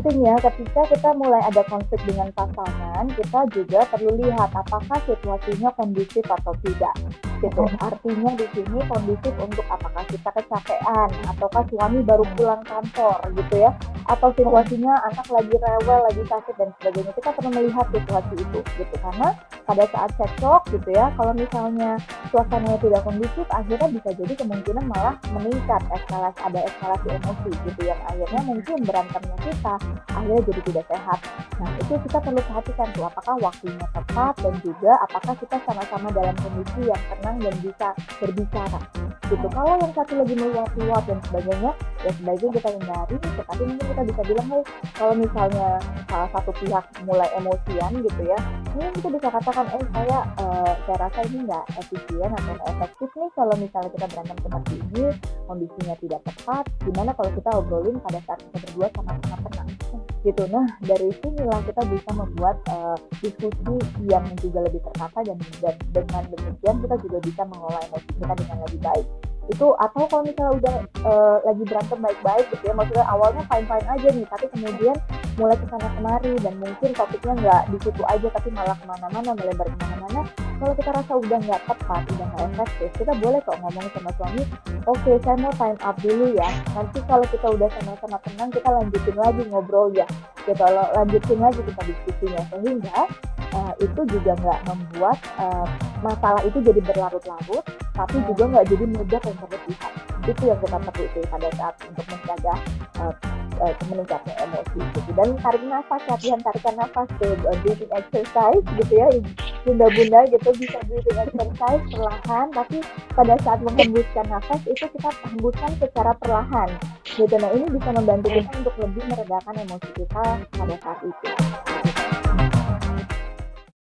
penting ya, ketika kita mulai ada konflik dengan pasangan, kita juga perlu lihat apakah situasinya kondusif atau tidak. Gitu. Artinya di sini kondusif untuk apakah kita kecapean, ataukah suami baru pulang kantor gitu ya, atau situasinya anak lagi rewel, lagi sakit dan sebagainya. Kita perlu melihat situasi itu gitu, karena pada saat cekcok gitu ya, kalau misalnya suasananya tidak kondusif, akhirnya bisa jadi kemungkinan malah meningkat, ada eskalasi emosi gitu, yang akhirnya mungkin berantemnya kita akhirnya jadi tidak sehat. Nah itu kita perlu perhatikan tuh, apakah waktunya tepat dan juga apakah kita sama-sama dalam kondisi yang tenang dan bisa berbicara gitu. Kalau yang satu lagi meluap-luap dan sebagainya, ya sebaiknya kita hindari. Tetapi mungkin kita bisa bilang, hey, kalau misalnya salah satu pihak mulai emosian gitu ya, ini kita bisa katakan, saya rasa ini nggak efisien atau nggak efektif nih kalau misalnya kita berantem seperti ini, kondisinya tidak tepat. Gimana kalau kita obrolin pada saat kita berdua sama-sama tenang gitu. Nah dari sinilah kita bisa membuat diskusi yang juga lebih tertata, dan dengan demikian kita juga bisa mengelola emosi kita dengan lebih baik. Itu atau kalau misalnya udah lagi berantem baik-baik gitu ya, maksudnya awalnya fine-fine aja nih, tapi kemudian mulai kesana kemari dan mungkin topiknya nggak di situ aja tapi malah kemana-mana, melebar kemana-mana. Kalau kita rasa udah nggak tepat, udah nggak efektif, kita boleh kok ngomong sama suami, oke, saya mau time up dulu ya, nanti kalau kita udah sama-sama tenang kita lanjutin lagi ngobrol ya, kita lanjutin lagi kita diskusinya, sehingga itu juga nggak membuat masalah itu jadi berlarut-larut, tapi juga nggak jadi meledak yang berlebihan. Itu yang kita perlu itu pada saat untuk menjaga meningkatnya emosi gitu. Dan tarik nafas, latihan tarikan nafas ke breathing exercise gitu ya, bunda-bunda gitu bisa breathing exercise perlahan, tapi pada saat menghembuskan nafas itu kita hembuskan secara perlahan gitu. Nah ini bisa membantu kita untuk lebih meredakan emosi kita pada saat itu gitu.